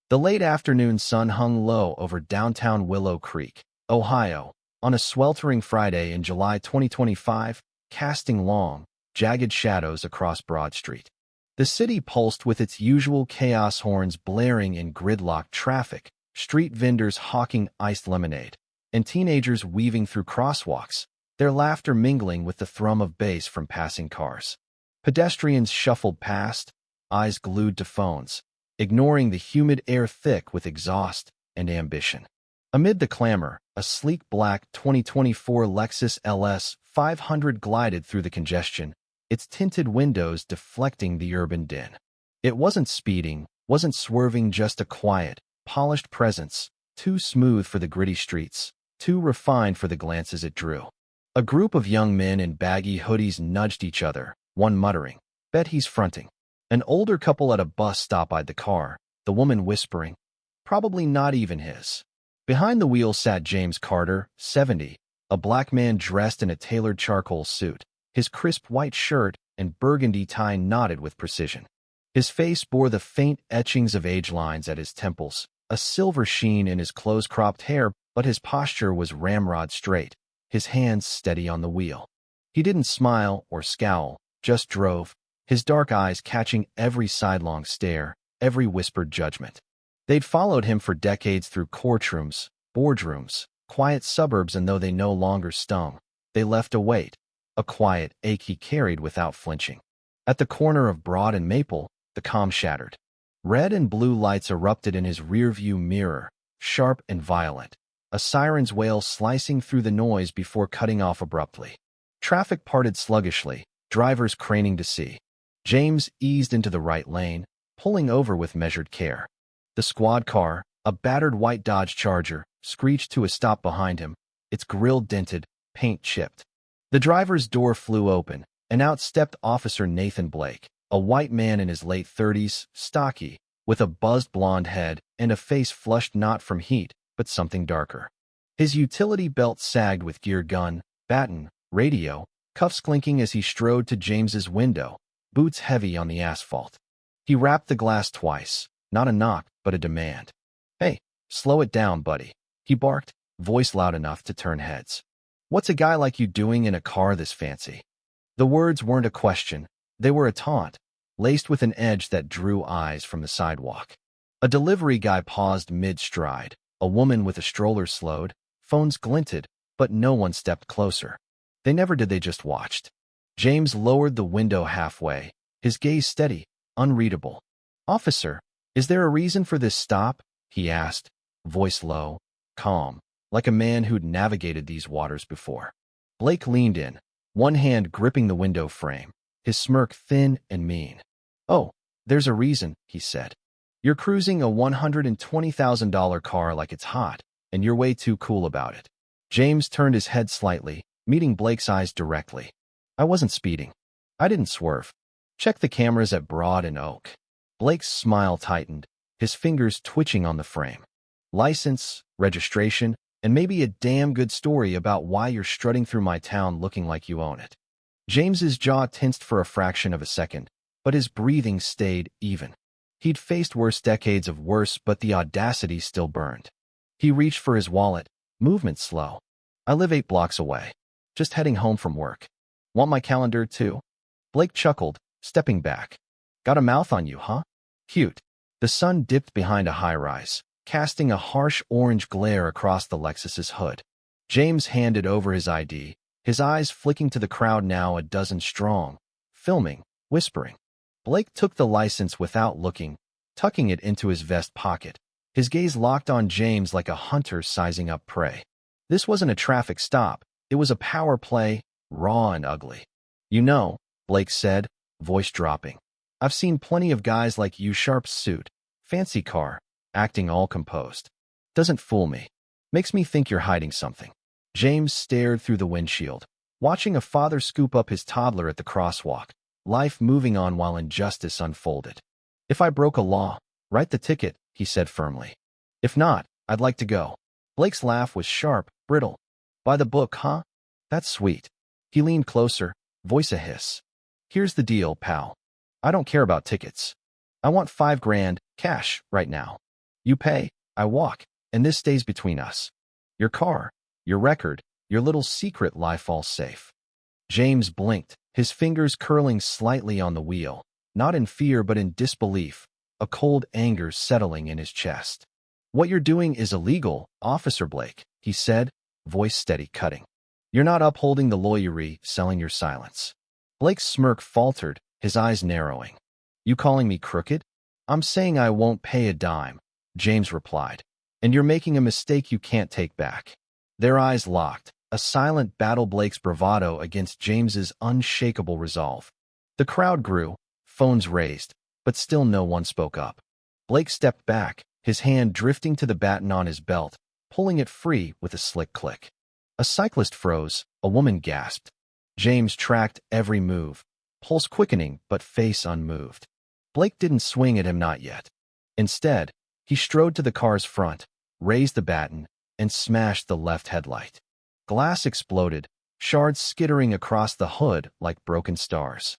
The late afternoon sun hung low over downtown Willow Creek, Ohio, on a sweltering Friday in July 2025, casting long, jagged shadows across Broad Street. The city pulsed with its usual chaos, horns blaring in gridlocked traffic, street vendors hawking iced lemonade, and teenagers weaving through crosswalks, their laughter mingling with the thrum of bass from passing cars. Pedestrians shuffled past, eyes glued to phones, ignoring the humid air thick with exhaust and ambition. Amid the clamor, a sleek black 2024 Lexus LS 500 glided through the congestion, its tinted windows deflecting the urban din. It wasn't speeding, wasn't swerving, just a quiet, polished presence, too smooth for the gritty streets, too refined for the glances it drew. A group of young men in baggy hoodies nudged each other, one muttering, "Bet he's fronting." An older couple at a bus stop eyed the car, the woman whispering, "Probably not even his." Behind the wheel sat James Carter, 70, a black man dressed in a tailored charcoal suit, his crisp white shirt and burgundy tie knotted with precision. His face bore the faint etchings of age lines at his temples, a silver sheen in his close-cropped hair, but his posture was ramrod straight, his hands steady on the wheel. He didn't smile or scowl, just drove, his dark eyes catching every sidelong stare, every whispered judgment. They'd followed him for decades through courtrooms, boardrooms, quiet suburbs, and though they no longer stung, they left a weight, a quiet ache he carried without flinching. At the corner of Broad and Maple, the calm shattered. Red and blue lights erupted in his rearview mirror, sharp and violent, a siren's wail slicing through the noise before cutting off abruptly. Traffic parted sluggishly, drivers craning to see. James eased into the right lane, pulling over with measured care. The squad car, a battered white Dodge Charger, screeched to a stop behind him, its grille dented, paint chipped. The driver's door flew open, and out stepped Officer Nathan Blake, a white man in his late 30s, stocky, with a buzzed blonde head and a face flushed not from heat, but something darker. His utility belt sagged with gear, gun, baton, radio, cuffs clinking as he strode to James's window, boots heavy on the asphalt. He rapped the glass twice, not a knock, but a demand. "Hey, slow it down, buddy," he barked, voice loud enough to turn heads. "What's a guy like you doing in a car this fancy?" The words weren't a question, they were a taunt, laced with an edge that drew eyes from the sidewalk. A delivery guy paused mid-stride, a woman with a stroller slowed, phones glinted, but no one stepped closer. They never did, they just watched. James lowered the window halfway, his gaze steady, unreadable. "Officer, is there a reason for this stop?" he asked, voice low, calm, like a man who'd navigated these waters before. Blake leaned in, one hand gripping the window frame, his smirk thin and mean. "Oh, there's a reason," he said. "You're cruising a $120,000 car like it's hot, and you're way too cool about it." James turned his head slightly, meeting Blake's eyes directly. "I wasn't speeding. I didn't swerve. Check the cameras at Broad and Oak." Blake's smile tightened, his fingers twitching on the frame. "License, registration, and maybe a damn good story about why you're strutting through my town looking like you own it." James's jaw tensed for a fraction of a second, but his breathing stayed even. He'd faced worse, decades of worse, but the audacity still burned. He reached for his wallet, movement slow. "I live 8 blocks away. Just heading home from work. Want my calendar, too?" Blake chuckled, stepping back. "Got a mouth on you, huh? Cute." The sun dipped behind a high-rise, casting a harsh orange glare across the Lexus's hood. James handed over his ID, his eyes flicking to the crowd now a dozen strong, filming, whispering. Blake took the license without looking, tucking it into his vest pocket, his gaze locked on James like a hunter sizing up prey. This wasn't a traffic stop, it was a power play, raw and ugly. "You know," Blake said, voice dropping, "I've seen plenty of guys like you, sharp suit, fancy car, acting all composed. Doesn't fool me. Makes me think you're hiding something." James stared through the windshield, watching a father scoop up his toddler at the crosswalk, life moving on while injustice unfolded. "If I broke a law, write the ticket," he said firmly. "If not, I'd like to go." Blake's laugh was sharp, brittle. "By the book, huh? That's sweet." He leaned closer, voice a hiss. "Here's the deal, pal. I don't care about tickets. I want $5 grand, cash, right now. You pay, I walk, and this stays between us. Your car, your record, your little secret lie falls safe. James blinked, his fingers curling slightly on the wheel, not in fear but in disbelief, a cold anger settling in his chest. What you're doing is illegal, Officer Blake, he said, voice steady cutting. You're not upholding the law, you're selling your silence. Blake's smirk faltered, his eyes narrowing. You calling me crooked? I'm saying I won't pay a dime, James replied. And you're making a mistake you can't take back. Their eyes locked, a silent battle, Blake's bravado against James's unshakable resolve. The crowd grew, phones raised, but still no one spoke up. Blake stepped back, his hand drifting to the baton on his belt, pulling it free with a slick click. A cyclist froze, a woman gasped. James tracked every move, pulse quickening but face unmoved. Blake didn't swing at him, not yet. Instead, he strode to the car's front, raised the baton, and smashed the left headlight. Glass exploded, shards skittering across the hood like broken stars.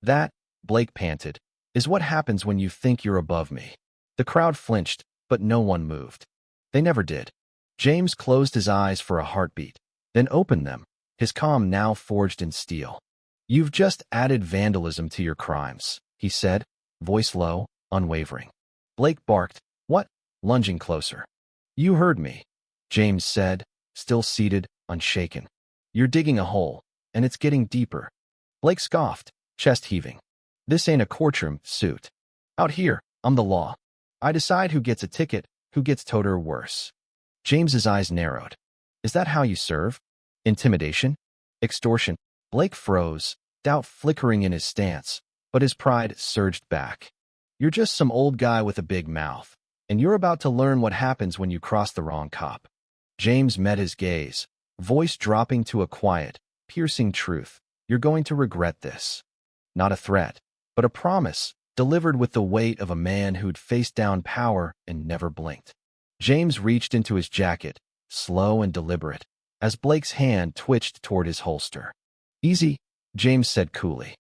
That, Blake panted, is what happens when you think you're above me. The crowd flinched, but no one moved. They never did. James closed his eyes for a heartbeat, then opened them, his calm now forged in steel. You've just added vandalism to your crimes, he said, voice low, unwavering. Blake barked, what? Lunging closer. You heard me, James said, still seated, unshaken. You're digging a hole, and it's getting deeper. Blake scoffed, chest heaving. This ain't a courtroom, suit. Out here, I'm the law. I decide who gets a ticket, who gets towed or worse. James's eyes narrowed. Is that how you serve? Intimidation? Extortion? Blake froze, doubt flickering in his stance, but his pride surged back. You're just some old guy with a big mouth, and you're about to learn what happens when you cross the wrong cop. James met his gaze, voice dropping to a quiet, piercing truth. You're going to regret this. Not a threat, but a promise, delivered with the weight of a man who'd faced down power and never blinked. James reached into his jacket, slow and deliberate, as Blake's hand twitched toward his holster. Easy, James said coolly.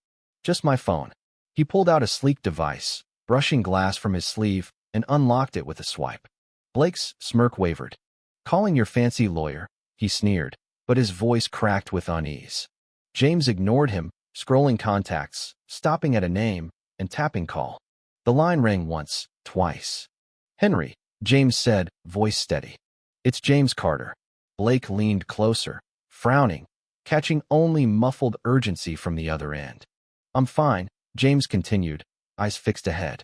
Just my phone. He pulled out a sleek device, brushing glass from his sleeve, and unlocked it with a swipe. Blake's smirk wavered. Calling your fancy lawyer, he sneered, but his voice cracked with unease. James ignored him, scrolling contacts, stopping at a name, and tapping call. The line rang once, twice. Henry, James said, voice steady. It's James Carter. Blake leaned closer, frowning, catching only muffled urgency from the other end. I'm fine, James continued, eyes fixed ahead.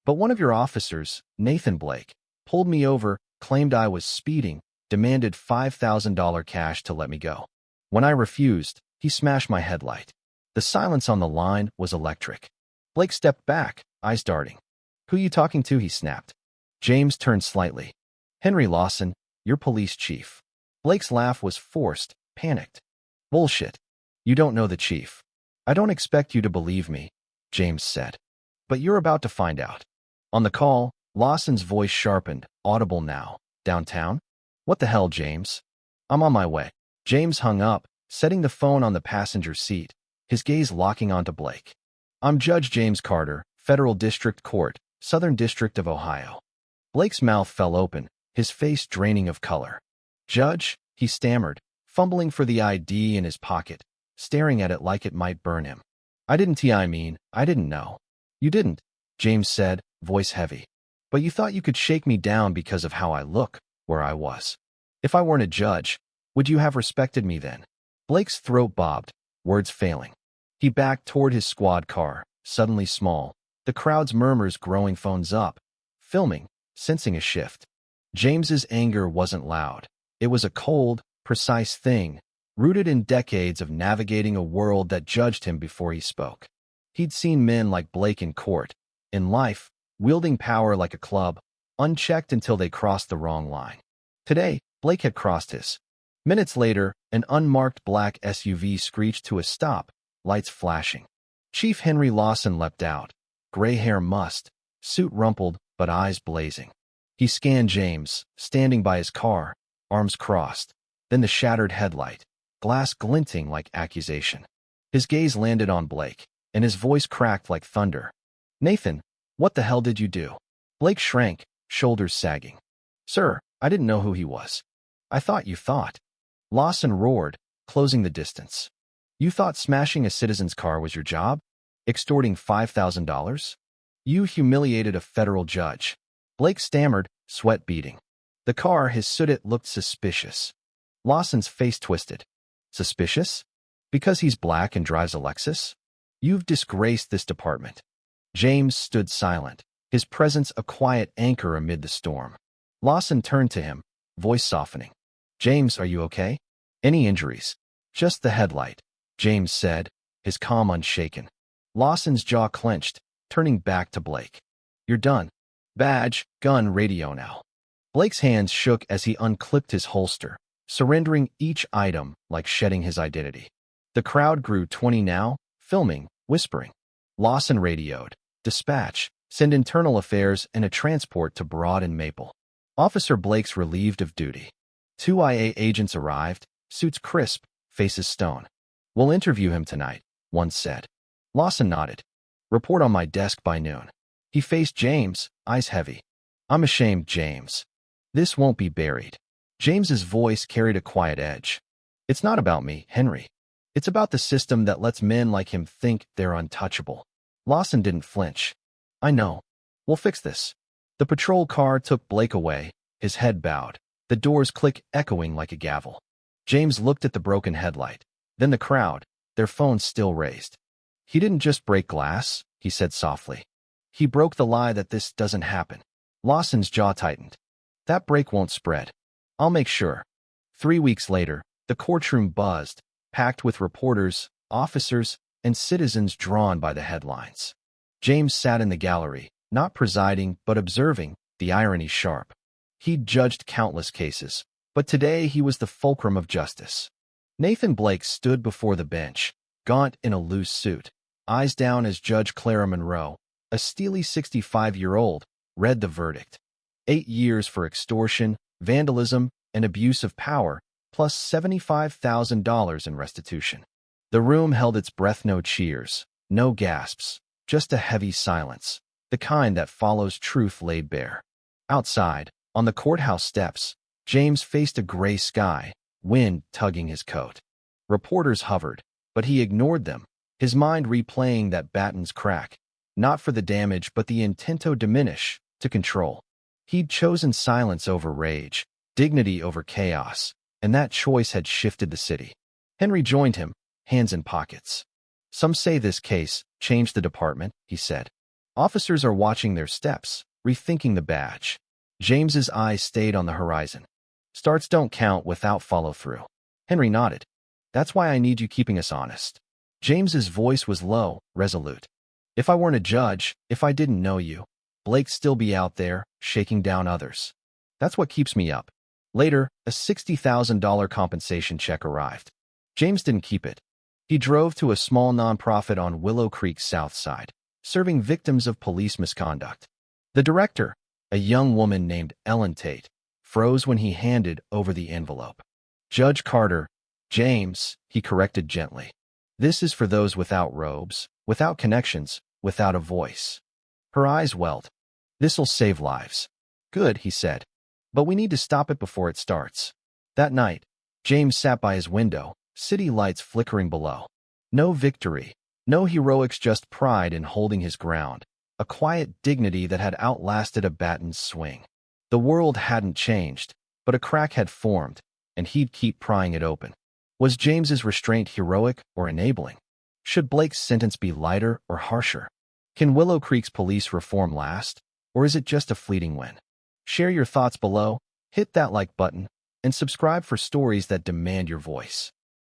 But one of your officers, Nathan Blake, pulled me over, claimed I was speeding, demanded $5,000 cash to let me go. When I refused, he smashed my headlight. The silence on the line was electric. Blake stepped back, eyes darting. Who you talking to? He snapped. James turned slightly. Henry Lawson, your police chief. Blake's laugh was forced, panicked. Bullshit. You don't know the chief. I don't expect you to believe me, James said. But you're about to find out. On the call, Lawson's voice sharpened, audible now. Downtown? What the hell, James? I'm on my way. James hung up, setting the phone on the passenger seat, his gaze locking onto Blake. I'm Judge James Carter, Federal District Court, Southern District of Ohio. Blake's mouth fell open, his face draining of color. Judge, he stammered, fumbling for the ID in his pocket, staring at it like it might burn him. I didn't know. You didn't, James said, voice heavy. But you thought you could shake me down because of how I look, where I was. If I weren't a judge, would you have respected me then? Blake's throat bobbed, words failing. He backed toward his squad car, suddenly small, the crowd's murmurs growing, phones up, filming, sensing a shift. James's anger wasn't loud. It was a cold, precise thing, rooted in decades of navigating a world that judged him before he spoke. He'd seen men like Blake in court, in life, wielding power like a club, unchecked until they crossed the wrong line. Today, Blake had crossed his. Minutes later, an unmarked black SUV screeched to a stop, lights flashing. Chief Henry Lawson leapt out, gray hair mussed, suit rumpled, but eyes blazing. He scanned James, standing by his car, arms crossed, then the shattered headlight, glass glinting like accusation. His gaze landed on Blake, and his voice cracked like thunder. Nathan, what the hell did you do? Blake shrank, shoulders sagging. Sir, I didn't know who he was. I thought you thought. Lawson roared, closing the distance. You thought smashing a citizen's car was your job? Extorting $5,000? You humiliated a federal judge. Blake stammered, sweat beading. The car his soot looked suspicious. Lawson's face twisted. Suspicious? Because he's black and drives a Lexus? You've disgraced this department. James stood silent, his presence a quiet anchor amid the storm. Lawson turned to him, voice softening. James, are you okay? Any injuries? Just the headlight, James said, his calm unshaken. Lawson's jaw clenched, turning back to Blake. You're done. Badge, gun, radio now. Blake's hands shook as he unclipped his holster, surrendering each item like shedding his identity. The crowd grew 20 now, filming, whispering. Lawson radioed. Dispatch, send internal affairs and a transport to Broad and Maple. Officer Blake's relieved of duty. 2 IA agents arrived, suits crisp, faces stone. We'll interview him tonight, one said. Lawson nodded. Report on my desk by noon. He faced James, eyes heavy. I'm ashamed, James. This won't be buried. James's voice carried a quiet edge. It's not about me, Henry. It's about the system that lets men like him think they're untouchable. Lawson didn't flinch. I know. We'll fix this. The patrol car took Blake away, his head bowed, the doors click echoing like a gavel. James looked at the broken headlight, then the crowd, their phones still raised. He didn't just break glass, he said softly. He broke the lie that this doesn't happen. Lawson's jaw tightened. That break won't spread. I'll make sure. 3 weeks later, the courtroom buzzed, packed with reporters, officers, and citizens drawn by the headlines. James sat in the gallery, not presiding but observing, the irony sharp. He'd judged countless cases, but today he was the fulcrum of justice. Nathan Blake stood before the bench, gaunt in a loose suit, eyes down as Judge Clara Monroe, a steely 65-year-old, read the verdict. 8 years for extortion, vandalism, and abuse of power, plus $75,000 in restitution. The room held its breath, no cheers, no gasps, just a heavy silence, the kind that follows truth laid bare. Outside, on the courthouse steps, James faced a gray sky, wind tugging his coat. Reporters hovered, but he ignored them, his mind replaying that batten's crack, not for the damage but the intento diminish, to control. He'd chosen silence over rage, dignity over chaos, and that choice had shifted the city. Henry joined him, hands in pockets. Some say this case changed the department, he said. Officers are watching their steps, rethinking the badge. James's eyes stayed on the horizon. Starts don't count without follow-through. Henry nodded. That's why I need you keeping us honest. James's voice was low, resolute. If I weren't a judge, if I didn't know you, Blake'd still be out there, shaking down others. That's what keeps me up. Later, a $60,000 compensation check arrived. James didn't keep it. He drove to a small nonprofit on Willow Creek's south side, serving victims of police misconduct. The director, a young woman named Ellen Tate, froze when he handed over the envelope. Judge Carter, James, he corrected gently. This is for those without robes, without connections, without a voice. Her eyes welled. This'll save lives. Good, he said. But we need to stop it before it starts. That night, James sat by his window, city lights flickering below. No victory, no heroics, just pride in holding his ground, a quiet dignity that had outlasted a batten's swing. The world hadn't changed, but a crack had formed, and he'd keep prying it open. Was James's restraint heroic or enabling? Should Blake's sentence be lighter or harsher? Can Willow Creek's police reform last, or is it just a fleeting win? Share your thoughts below, hit that like button, and subscribe for stories that demand your voice.